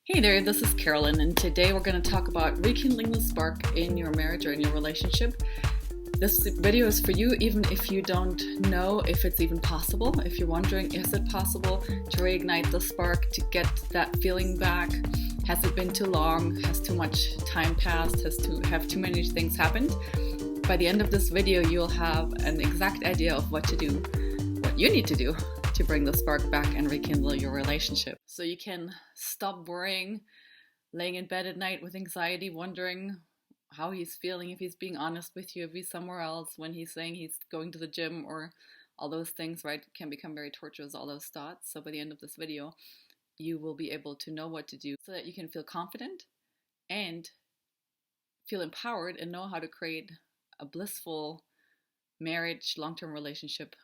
Hey there, this is Carolin, and today we're going to talk about rekindling the spark in your marriage or in your relationship. This video is for you even if you don't know if it's even possible. If you're wondering, is it possible to reignite the spark, to get that feeling back? Has it been too long? Has too much time passed? Have too many things happened? By the end of this video, you'll have an exact idea of what you need to do to bring the spark back and rekindle your relationship. So you can stop worrying, laying in bed at night with anxiety, wondering how he's feeling, if he's being honest with you, if he's somewhere else, when he's saying he's going to the gym, or all those things, right, can become very torturous, all those thoughts. So by the end of this video, you will be able to know what to do so that you can feel confident and feel empowered and know how to create a blissful marriage, long-term relationship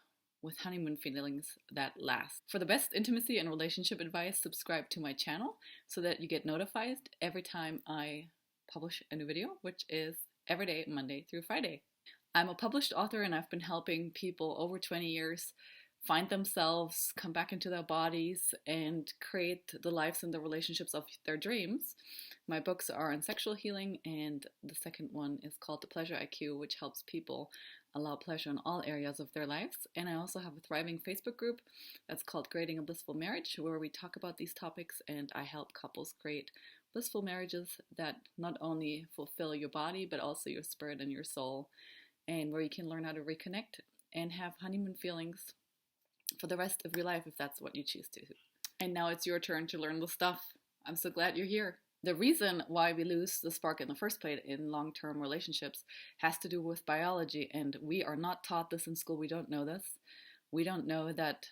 with honeymoon feelings that last. For the best intimacy and relationship advice, subscribe to my channel so that you get notified every time I publish a new video, which is every day, Monday through Friday. I'm a published author and I've been helping people over 20 years find themselves, come back into their bodies, and create the lives and the relationships of their dreams. My books are on sexual healing, and the second one is called The Pleasure IQ, which helps people allow pleasure in all areas of their lives. And I also have a thriving Facebook group that's called Creating a Blissful Marriage, where we talk about these topics, and I help couples create blissful marriages that not only fulfill your body, but also your spirit and your soul, and where you can learn how to reconnect and have honeymoon feelings for the rest of your life if that's what you choose to. And now it's your turn to learn the stuff. I'm so glad you're here. The reason why we lose the spark in the first place in long-term relationships has to do with biology, and we are not taught this in school. We don't know this. We don't know that,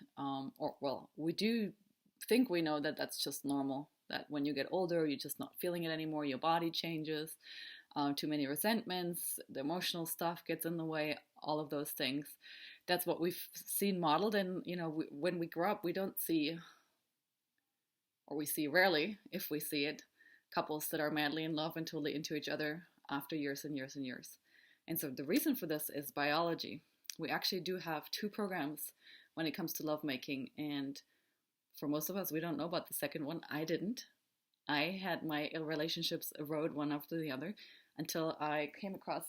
we do think we know that that's just normal, that when you get older, you're just not feeling it anymore, your body changes, too many resentments, the emotional stuff gets in the way, all of those things. That's what we've seen modeled, and when we grow up, we don't see, or we see rarely, if we see it, couples that are madly in love and totally into each other after years and years and years. And so the reason for this is biology. We actually do have two programs when it comes to lovemaking, and for most of us, we don't know about the second one. I didn't. I had my relationships erode one after the other until I came across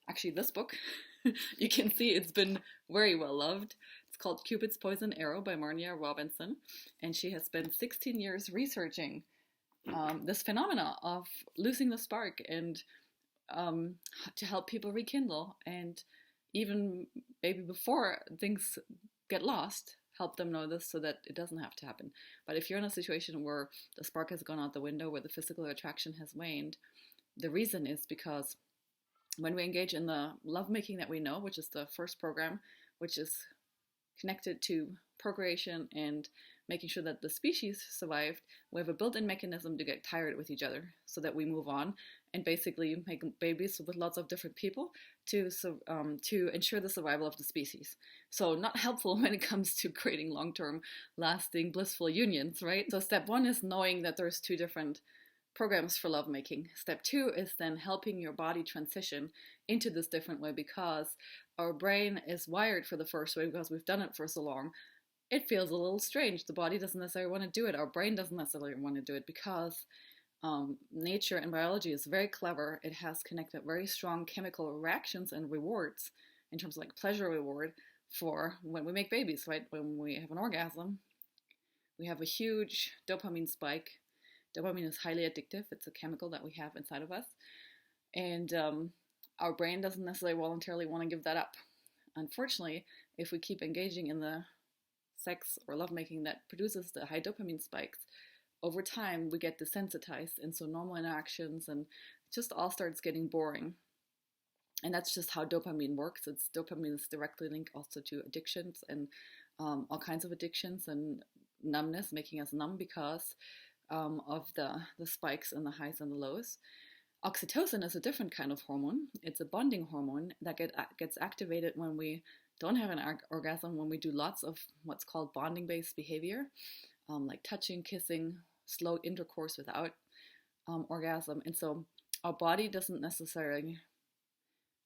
actually this book. You can see it's been very well loved. It's called Cupid's Poison Arrow by Marnia Robinson, and she has spent 16 years researching this phenomena of losing the spark, and to help people rekindle, and even maybe before things get lost, help them know this so that it doesn't have to happen. But if you're in a situation where the spark has gone out the window, where the physical attraction has waned, the reason is because when we engage in the lovemaking that we know, which is the first program, which is connected to procreation and making sure that the species survived, we have a built-in mechanism to get tired with each other so that we move on and basically make babies with lots of different people to ensure the survival of the species. So not helpful when it comes to creating long-term, lasting, blissful unions, right? So step one is knowing that there's two different programs for lovemaking. Step two is then helping your body transition into this different way, because our brain is wired for the first way because we've done it for so long. It feels a little strange. The body doesn't necessarily want to do it. Our brain doesn't necessarily want to do it because nature and biology is very clever. It has connected very strong chemical reactions and rewards in terms of like pleasure reward for when we make babies, right? When we have an orgasm, we have a huge dopamine spike. Dopamine is highly addictive. It's a chemical that we have inside of us. And our brain doesn't necessarily voluntarily want to give that up. Unfortunately, if we keep engaging in the sex or lovemaking that produces the high dopamine spikes, over time we get desensitized, and so normal interactions and just all starts getting boring. And that's just how dopamine works. Dopamine is directly linked also to addictions and all kinds of addictions and numbness, making us numb because of the spikes and the highs and the lows. Oxytocin is a different kind of hormone. It's a bonding hormone that gets activated when we don't have an orgasm, when we do lots of what's called bonding-based behavior, like touching, kissing, slow intercourse without orgasm. And so our body doesn't necessarily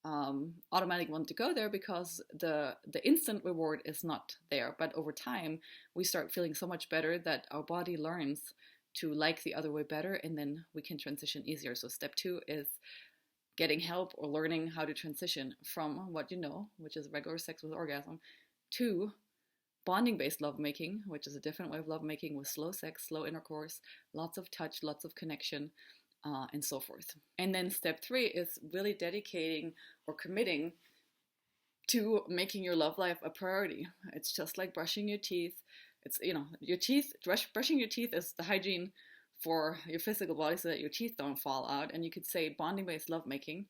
automatically want to go there because the instant reward is not there. But over time, we start feeling so much better that our body learns to like the other way better, and then we can transition easier. So step 2 is getting help or learning how to transition from what you know, which is regular sex with orgasm, to bonding-based lovemaking, which is a different way of lovemaking with slow sex, slow intercourse, lots of touch, lots of connection, and so forth. And then step 3 is really dedicating or committing to making your love life a priority. It's just like brushing your teeth. It's, your teeth, brushing your teeth is the hygiene for your physical body so that your teeth don't fall out. And you could say bonding-based lovemaking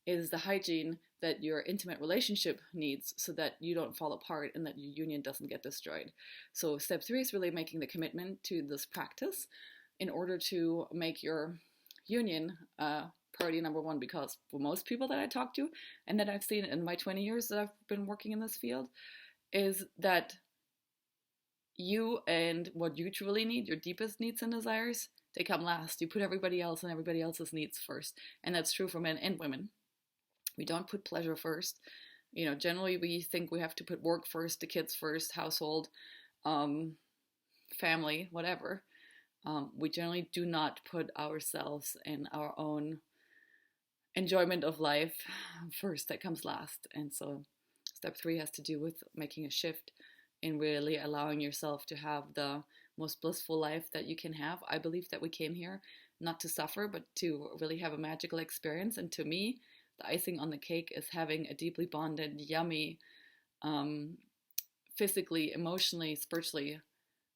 is the hygiene that your intimate relationship needs so that you don't fall apart and that your union doesn't get destroyed. So step 3 is really making the commitment to this practice in order to make your union priority number 1, because for most people that I talk to and that I've seen in my 20 years that I've been working in this field, is that you and what you truly need, your deepest needs and desires, they come last. You put everybody else and everybody else's needs first. And that's true for men and women. We don't put pleasure first. Generally we think we have to put work first, the kids first, household, family, whatever. We generally do not put ourselves and our own enjoyment of life first. That comes last. And so step 3 has to do with making a shift in really allowing yourself to have the most blissful life that you can have. I believe that we came here not to suffer, but to really have a magical experience. And to me, the icing on the cake is having a deeply bonded, yummy, physically, emotionally, spiritually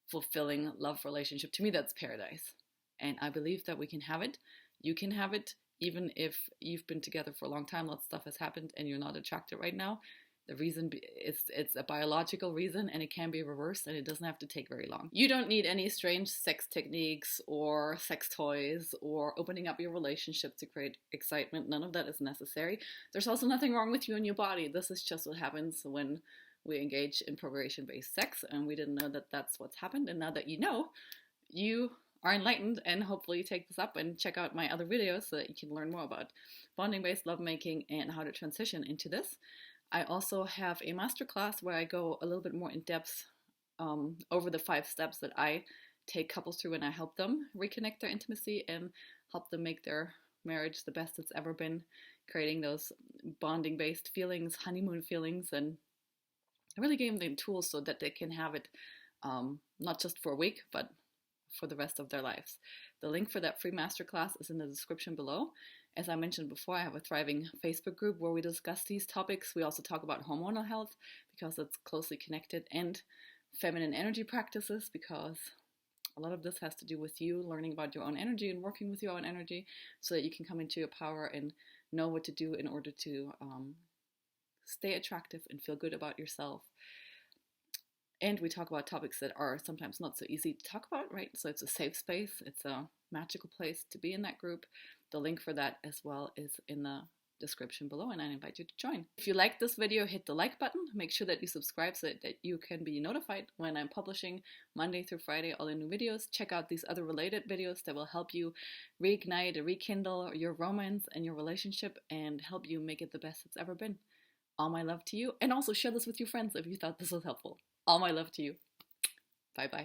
fulfilling love relationship. To me, that's paradise. And I believe that we can have it. You can have it, even if you've been together for a long time, lots of stuff has happened and you're not attracted right now. The reason is it's a biological reason, and it can be reversed, and it doesn't have to take very long. You don't need any strange sex techniques or sex toys or opening up your relationship to create excitement. None of that is necessary. There's also nothing wrong with you and your body. This is just what happens when we engage in procreation-based sex, and we didn't know that that's what's happened. And now that you know, you are enlightened, and hopefully take this up and check out my other videos so that you can learn more about bonding-based lovemaking and how to transition into this. I also have a masterclass where I go a little bit more in depth over the 5 steps that I take couples through, and I help them reconnect their intimacy and help them make their marriage the best it's ever been, creating those bonding-based feelings, honeymoon feelings, and I really gave them tools so that they can have it not just for a week, but for the rest of their lives. The link for that free masterclass is in the description below. As I mentioned before, I have a thriving Facebook group where we discuss these topics. We also talk about hormonal health because it's closely connected, and feminine energy practices, because a lot of this has to do with you learning about your own energy and working with your own energy so that you can come into your power and know what to do in order to stay attractive and feel good about yourself. And we talk about topics that are sometimes not so easy to talk about, right? So it's a safe space. It's a magical place to be in that group. The link for that as well is in the description below, and I invite you to join. If you like this video, hit the like button. Make sure that you subscribe so that you can be notified when I'm publishing Monday through Friday all the new videos. Check out these other related videos that will help you reignite, rekindle your romance and your relationship and help you make it the best it's ever been. All my love to you. And also share this with your friends if you thought this was helpful. All my love to you. Bye-bye.